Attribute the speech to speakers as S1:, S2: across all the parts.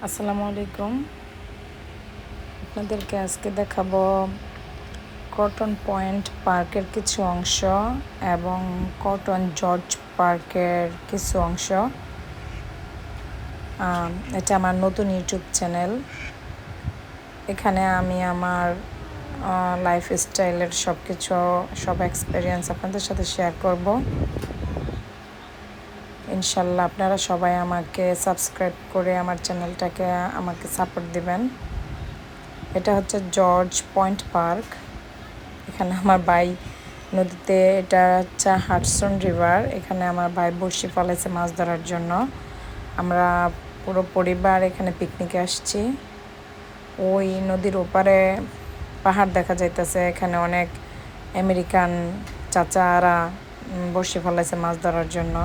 S1: আসসালামু আলাইকুম। আপনাদেরকে আজকে দেখাবো কটন পয়েন্ট পার্কের কিছু অংশ এবং কটন জর্জ পার্কের কিছু অংশ। এটা আমার নতুন ইউটিউব চ্যানেল। এখানে আমি আমার লাইফস্টাইলের সব এক্সপিরিয়েন্স আপনাদের সাথে শেয়ার করব। ইনশাল্লাহ আপনারা সবাই আমাকে সাবস্ক্রাইব করে আমার চ্যানেলটাকে আমাকে সাপোর্ট দিবেন। এটা হচ্ছে জর্জ পয়েন্ট পার্ক। এখানে আমার ভাই নদীতে, এটা হচ্ছে হাডসন রিভার। এখানে আমার ভাই বড়শি ফেলেছে মাছ ধরার জন্য। আমরা পুরো পরিবার এখানে পিকনিকে আসছি। ওই নদীর ওপারে পাহাড় দেখা যাইতেছে। এখানে অনেক আমেরিকান চাচারা বড়শি ফেলেছে মাছ ধরার জন্য।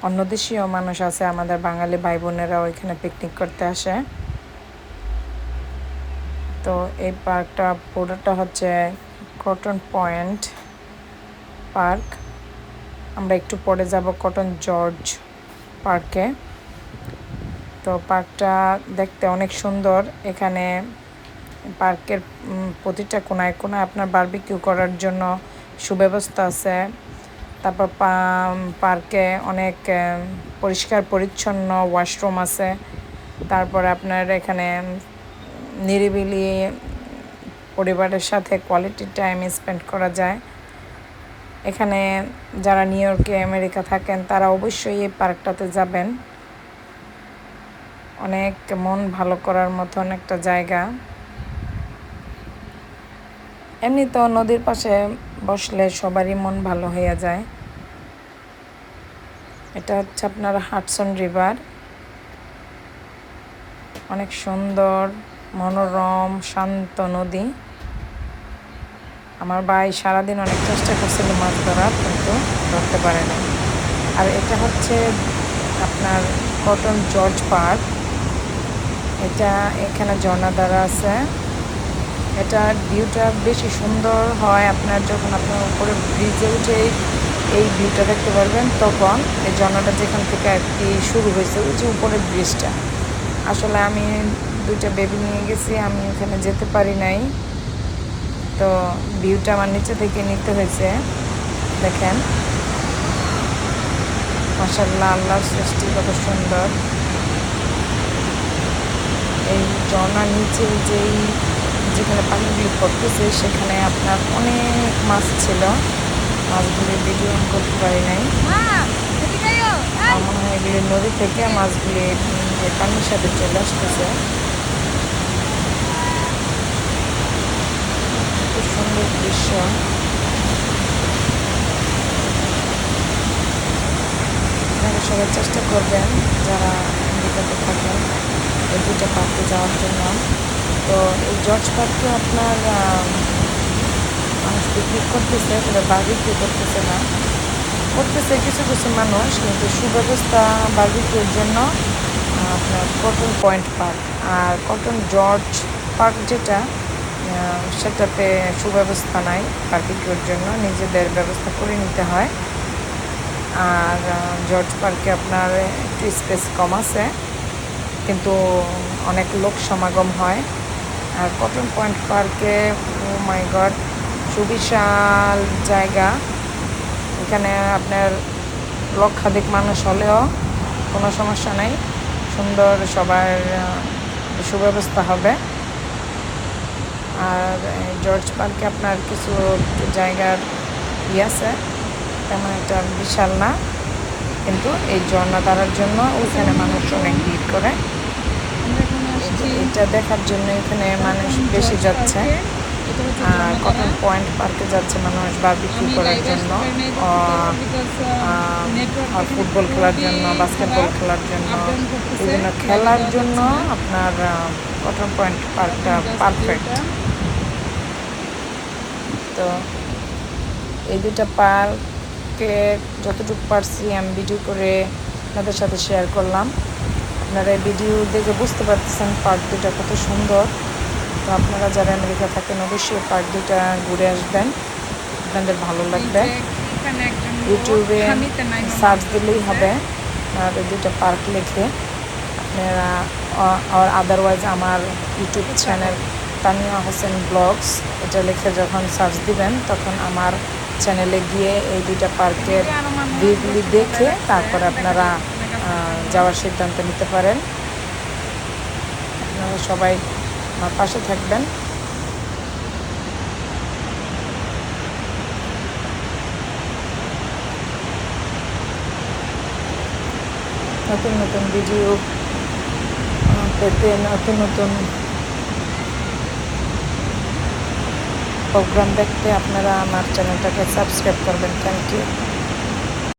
S1: অন্য দেশীয় মানুষ আছে, আমাদের বাঙালি ভাই বোনেরাও এখানে পিকনিক করতে আসে। তো এই পার্কটা পুরোটা হচ্ছে কটন পয়েন্ট পার্ক। আমরা একটু পরে যাব কটন জর্জ পার্কে। তো পার্কটা দেখতে অনেক সুন্দর। এখানে পার্কের প্রতিটা কোনায় কোনায় আপনার বারবিকিউ করার জন্য সুব্যবস্থা আছে। তারপর পার্কে অনেক পরিষ্কার পরিচ্ছন্ন ওয়াশরুম আছে। তারপরে আপনার এখানে নিরিবিলি পরিবারের সাথে কোয়ালিটি টাইম স্পেন্ড করা যায়। এখানে যারা নিউ ইয়র্কে আমেরিকা থাকেন তারা অবশ্যই এই পার্কটাতে যাবেন। অনেক মন ভালো করার মতন একটা জায়গা। এমনি তো নদীর পাশে বসলে সবারই মন ভালো হয়ে যায়। এটা হচ্ছে আপনার হাডসন রিভার। অনেক সুন্দর, মনোরম, শান্ত নদী। আমার ভাই সারাদিন অনেক চেষ্টা করছিল মাছ ধরার, কিন্তু ধরতে পারেনি। আর এটা হচ্ছে আপনার কটন জর্জ পার্ক। এখানে ঝর্ণাধারা আছে। এটা ভিউটা বেশি সুন্দর হয় আপনার যখন আপনার উপরে ব্রিজে উঠে এই ভিউটা দেখতে পারবেন। তখন এই ঝর্ণাটা যেখান থেকে আর কি শুরু হয়েছে, ওই যে উপরে ব্রিজটা। আসলে আমি দুইটা বেবি নিয়ে গেছি, আমি ওখানে যেতে পারি নাই। তো ভিউটা আমার নিচে থেকে নিতে হয়েছে। দেখেন, মাশাআল্লাহ, আল্লাহর সৃষ্টি কত সুন্দর। এই ঝর্ণার নিচে যেখানে পানিগুলি পড়তেছে সেখানে আপনার অনেক মাছ ছিল। মাছগুলির ভিডিও অন করতে পারি নাই। আমার মনে হয় এগুলি নদী থেকে মাছগুলি পানির সাথে চলে আসতেছে। খুব সুন্দর দৃশ্য। আপনারা সবাই চেষ্টা করবেন যারা আমেরিকাতে থাকেন এই দুটো পার্কে যাওয়ার জন্য। তো এই জর্জ পার্কে আপনার মানুষ পিকনিক করতেছে, তবে বারবিকিউ করতেছে না। করতেছে কিছু কিছু মানুষ, কিন্তু সুব্যবস্থা বারবিকিউর জন্য আপনার কটন পয়েন্ট পার্ক আর কটন জর্জ পার্ক যেটা, সেটাতে সুব্যবস্থা নাই বারবিকিউর জন্য, নিজেদের ব্যবস্থা করে নিতে হয়। আর জর্জ পার্কে আপনার একটু স্পেস কম আছে, কিন্তু অনেক লোক সমাগম হয়। আর কটন পয়েন্ট পার্কে, ও মাই গড, সুবিশাল জায়গা। এখানে আপনার লক্ষাধিক মানুষ হলেও কোনো সমস্যা নেই, সুন্দর সবার সুব্যবস্থা হবে। আর জর্জ পার্কে আপনার কিছু জায়গার আছে, তেমন একটা বিশাল না, কিন্তু এই ঝর্ণাধারার জন্য ওইখানে মানুষ অনেক ভিড় করে। এটা দেখার জন্য এখানে মানুষ বেশি যাচ্ছে। আর কটন পয়েন্ট পার্কে যাচ্ছে মানুষ বারবিকিউ করার জন্য, আর ফুটবল খেলার জন্য, বাস্কেটবল খেলার জন্য, বিভিন্ন খেলার জন্য আপনার কটন পয়েন্ট পার্কটা পারফেক্ট। তো এই দুটা পার্কে যতটুকু পারছি আমি ভিডিও করে আপনাদের সাথে শেয়ার করলাম। আপনারা এই ভিডিও দেখে বুঝতে পারতেছেন পার্ক দুটা কত সুন্দর। তো আপনারা যারা আমেরিকা থাকেন অবশ্যই পার্ক দুটা ঘুরে আসবেন, আপনাদের ভালো লাগবে। ইউটিউবে সার্চ দিলেই হবে আর এই দুটা পার্ক লিখে আপনারা আর আদারওয়াইজ আমার YouTube channel Tania Hossain vlogs এটা লিখে যখন সার্চ দিবেন তখন আমার চ্যানেলে গিয়ে এই দুইটা পার্কের ভিউগুলি দেখে তারপরে আপনারা যাওয়ার সিদ্ধান্ত নিতে পারেন। আপনারা সবাই আমার পাশে থাকবেন। নতুন নতুন ভিডিও পেতে, নতুন নতুন প্রোগ্রাম দেখতে আপনারা আমার চ্যানেলটাকে সাবস্ক্রাইব করবেন। Thank you.